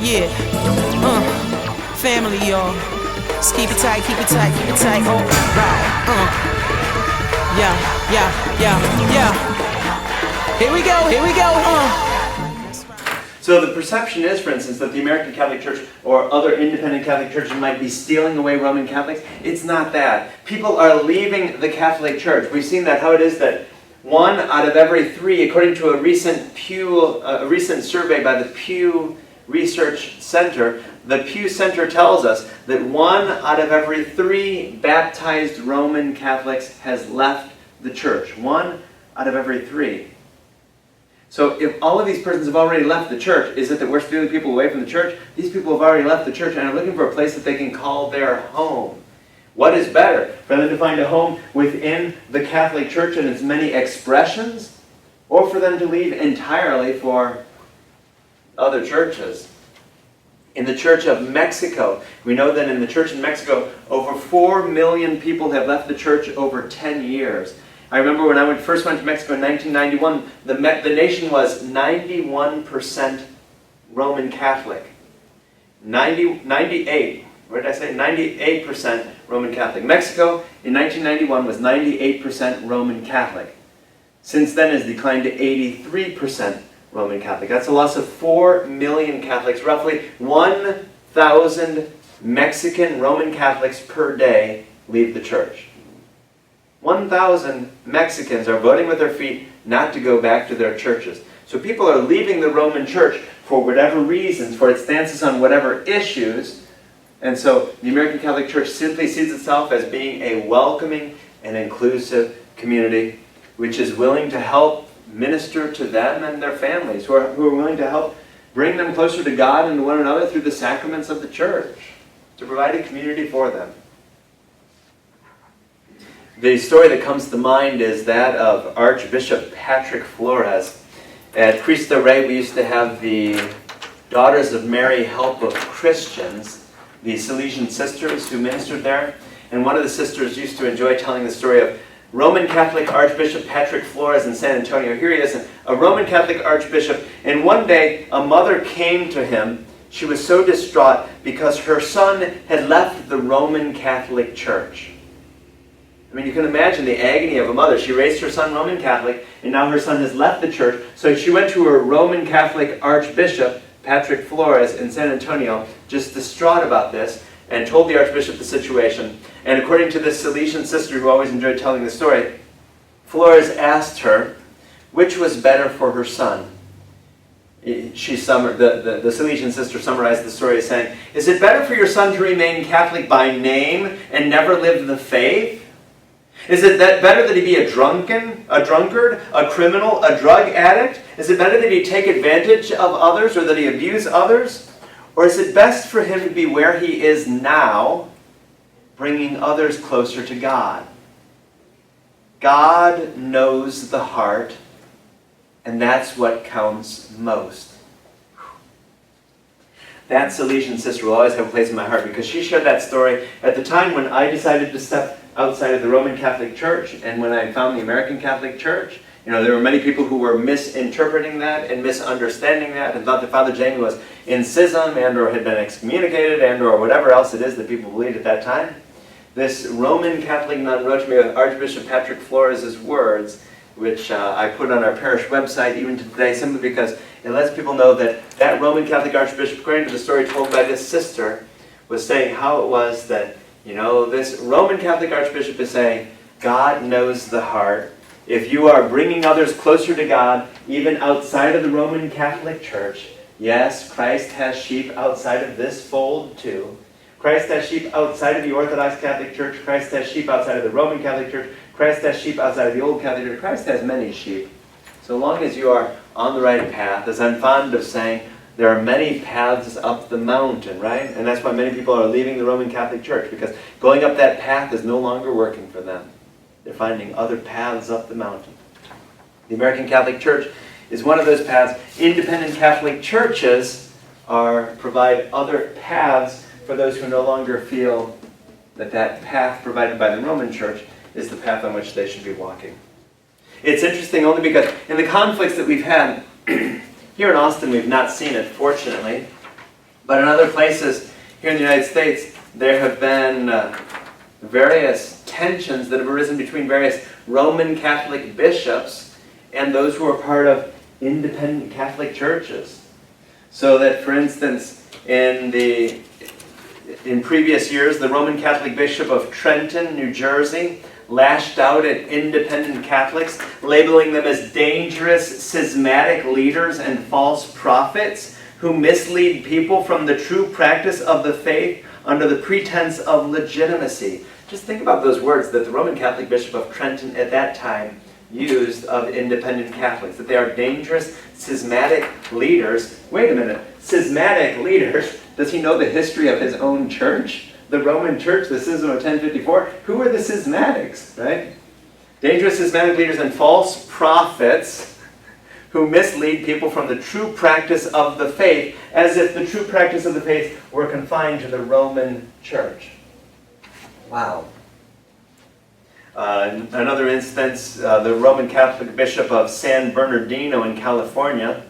Yeah. Family, y'all. Just keep it tight, keep it tight, keep it tight. Oh, right. Yeah. Here we go. So the perception is, for instance, that the American Catholic Church or other independent Catholic churches might be stealing away Roman Catholics. It's not that. People are leaving the Catholic Church. We've seen that, how it is that 1 out of every 3, according to a recent survey by the Pew Research Center, the Pew Center tells us that 1 out of every 3 baptized Roman Catholics has left the church. 1 out of every 3. So if all of these persons have already left the church, is it that we're stealing people away from the church? These people have already left the church and are looking for a place that they can call their home. What is better? For them to find a home within the Catholic Church and its many expressions, or for them to leave entirely for other churches? In the Church of Mexico, we know that in the church in Mexico, over 4 million people have left the church over 10 years. I remember when I first went to Mexico in 1991, the nation was 91% Roman Catholic. 98% Roman Catholic. Mexico in 1991 was 98% Roman Catholic. Since then it has declined to 83% Roman Catholic. That's a loss of 4 million Catholics. Roughly 1,000 Mexican Roman Catholics per day leave the church. 1,000 Mexicans are voting with their feet not to go back to their churches. So people are leaving the Roman Church for whatever reasons, for its stances on whatever issues. And so the American Catholic Church simply sees itself as being a welcoming and inclusive community which is willing to help minister to them and their families, who are willing to help bring them closer to God and to one another through the sacraments of the church, to provide a community for them. The story that comes to mind is that of Archbishop Patrick Flores. At Cristo Rey, we used to have the Daughters of Mary Help of Christians, the Salesian sisters who ministered there. And one of the sisters used to enjoy telling the story of Roman Catholic Archbishop Patrick Flores in San Antonio. Here he is, a Roman Catholic Archbishop. And one day, a mother came to him. She was so distraught because her son had left the Roman Catholic Church. I mean, you can imagine the agony of a mother. She raised her son Roman Catholic, and now her son has left the church. So she went to her Roman Catholic Archbishop, Patrick Flores, in San Antonio, just distraught about this, and told the Archbishop the situation. And according to this Salesian sister who always enjoyed telling the story, Flores asked her which was better for her son. The Salesian sister summarized the story as saying, "Is it better for your son to remain Catholic by name and never live the faith? Is it better that he be a drunkard, a criminal, a drug addict? Is it better that he take advantage of others or that he abuse others? Or is it best for him to be where he is now, bringing others closer to God? God knows the heart, and that's what counts most." That Salesian sister will always have a place in my heart because she shared that story at the time when I decided to step outside of the Roman Catholic Church, and when I found the American Catholic Church. You know, there were many people who were misinterpreting that and misunderstanding that and thought that Father Jamie was in schism and or had been excommunicated and or whatever else it is that people believed at that time. This Roman Catholic nun wrote to me with Archbishop Patrick Flores' words, which I put on our parish website even today, simply because it lets people know that that Roman Catholic Archbishop, according to the story told by this sister, was saying how it was that, you know, this Roman Catholic Archbishop is saying, God knows the heart. If you are bringing others closer to God, even outside of the Roman Catholic Church, yes, Christ has sheep outside of this fold too. Christ has sheep outside of the Orthodox Catholic Church. Christ has sheep outside of the Roman Catholic Church. Christ has sheep outside of the Old Catholic Church. Christ has many sheep. So long as you are on the right path, as I'm fond of saying, there are many paths up the mountain, right? And that's why many people are leaving the Roman Catholic Church, because going up that path is no longer working for them. They're finding other paths up the mountain. The American Catholic Church is one of those paths. Independent Catholic churches provide other paths for those who no longer feel that that path provided by the Roman Church is the path on which they should be walking. It's interesting only because in the conflicts that we've had, here in Austin we've not seen it, fortunately, But in other places here in the United States, there have been various tensions that have arisen between various Roman Catholic bishops and those who are part of independent Catholic churches. So that, for instance, in previous years, the Roman Catholic Bishop of Trenton, New Jersey, lashed out at independent Catholics, labeling them as dangerous, schismatic leaders and false prophets who mislead people from the true practice of the faith under the pretense of legitimacy. Just think about those words that the Roman Catholic Bishop of Trenton at that time used of independent Catholics, that they are dangerous, schismatic leaders. Wait a minute, schismatic leaders? Does he know the history of his own church? The Roman Church, the Schism of 1054? Who are the schismatics, right? Dangerous schismatic leaders and false prophets who mislead people from the true practice of the faith, as if the true practice of the faith were confined to the Roman Church. Wow. Another instance, the Roman Catholic Bishop of San Bernardino in California.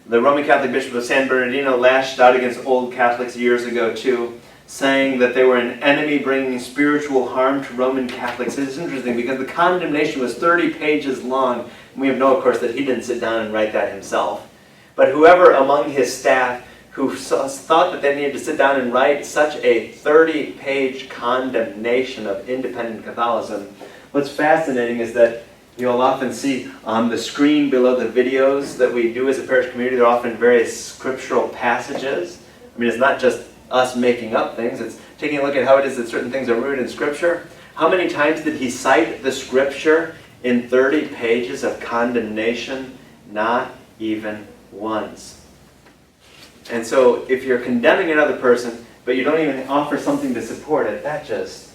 The Roman Catholic Bishop of San Bernardino lashed out against old Catholics years ago too, saying that they were an enemy bringing spiritual harm to Roman Catholics. It's interesting because the condemnation was 30 pages long. And we know, of course, that he didn't sit down and write that himself. But whoever among his staff who thought that they needed to sit down and write such a 30-page condemnation of independent Catholicism, what's fascinating is that you'll often see on the screen below the videos that we do as a parish community, there are often various scriptural passages. I mean, it's not just us making up things, it's taking a look at how it is that certain things are rooted in Scripture. How many times did he cite the Scripture in 30 pages of condemnation? Not even once. And so if you're condemning another person, but you don't even offer something to support it, that just,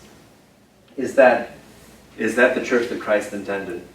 is that the church that Christ intended?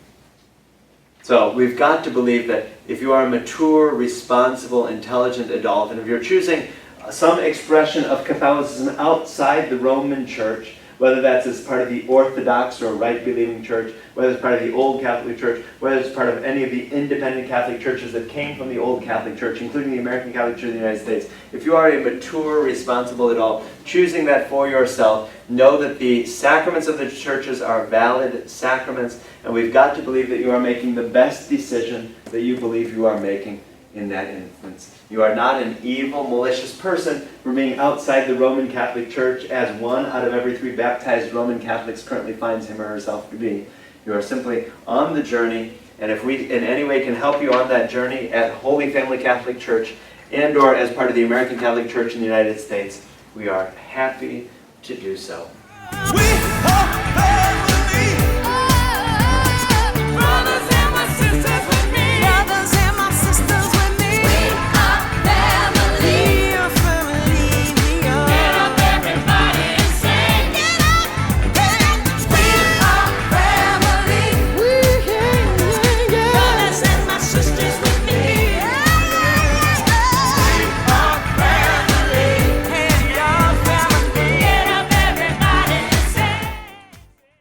So we've got to believe that if you are a mature, responsible, intelligent adult, and if you're choosing some expression of Catholicism outside the Roman Church, whether that's as part of the Orthodox or right-believing church, whether it's part of the Old Catholic Church, whether it's part of any of the independent Catholic churches that came from the Old Catholic Church, including the American Catholic Church of the United States, if you are a mature, responsible adult, choosing that for yourself, know that the sacraments of the churches are valid sacraments, and we've got to believe that you are making the best decision that you believe you are making in that instance. You are not an evil, malicious person for being outside the Roman Catholic Church, as 1 out of every 3 baptized Roman Catholics currently finds him or herself to be. You are simply on the journey, and if we in any way can help you on that journey at Holy Family Catholic Church and or as part of the American Catholic Church in the United States, we are happy to do so.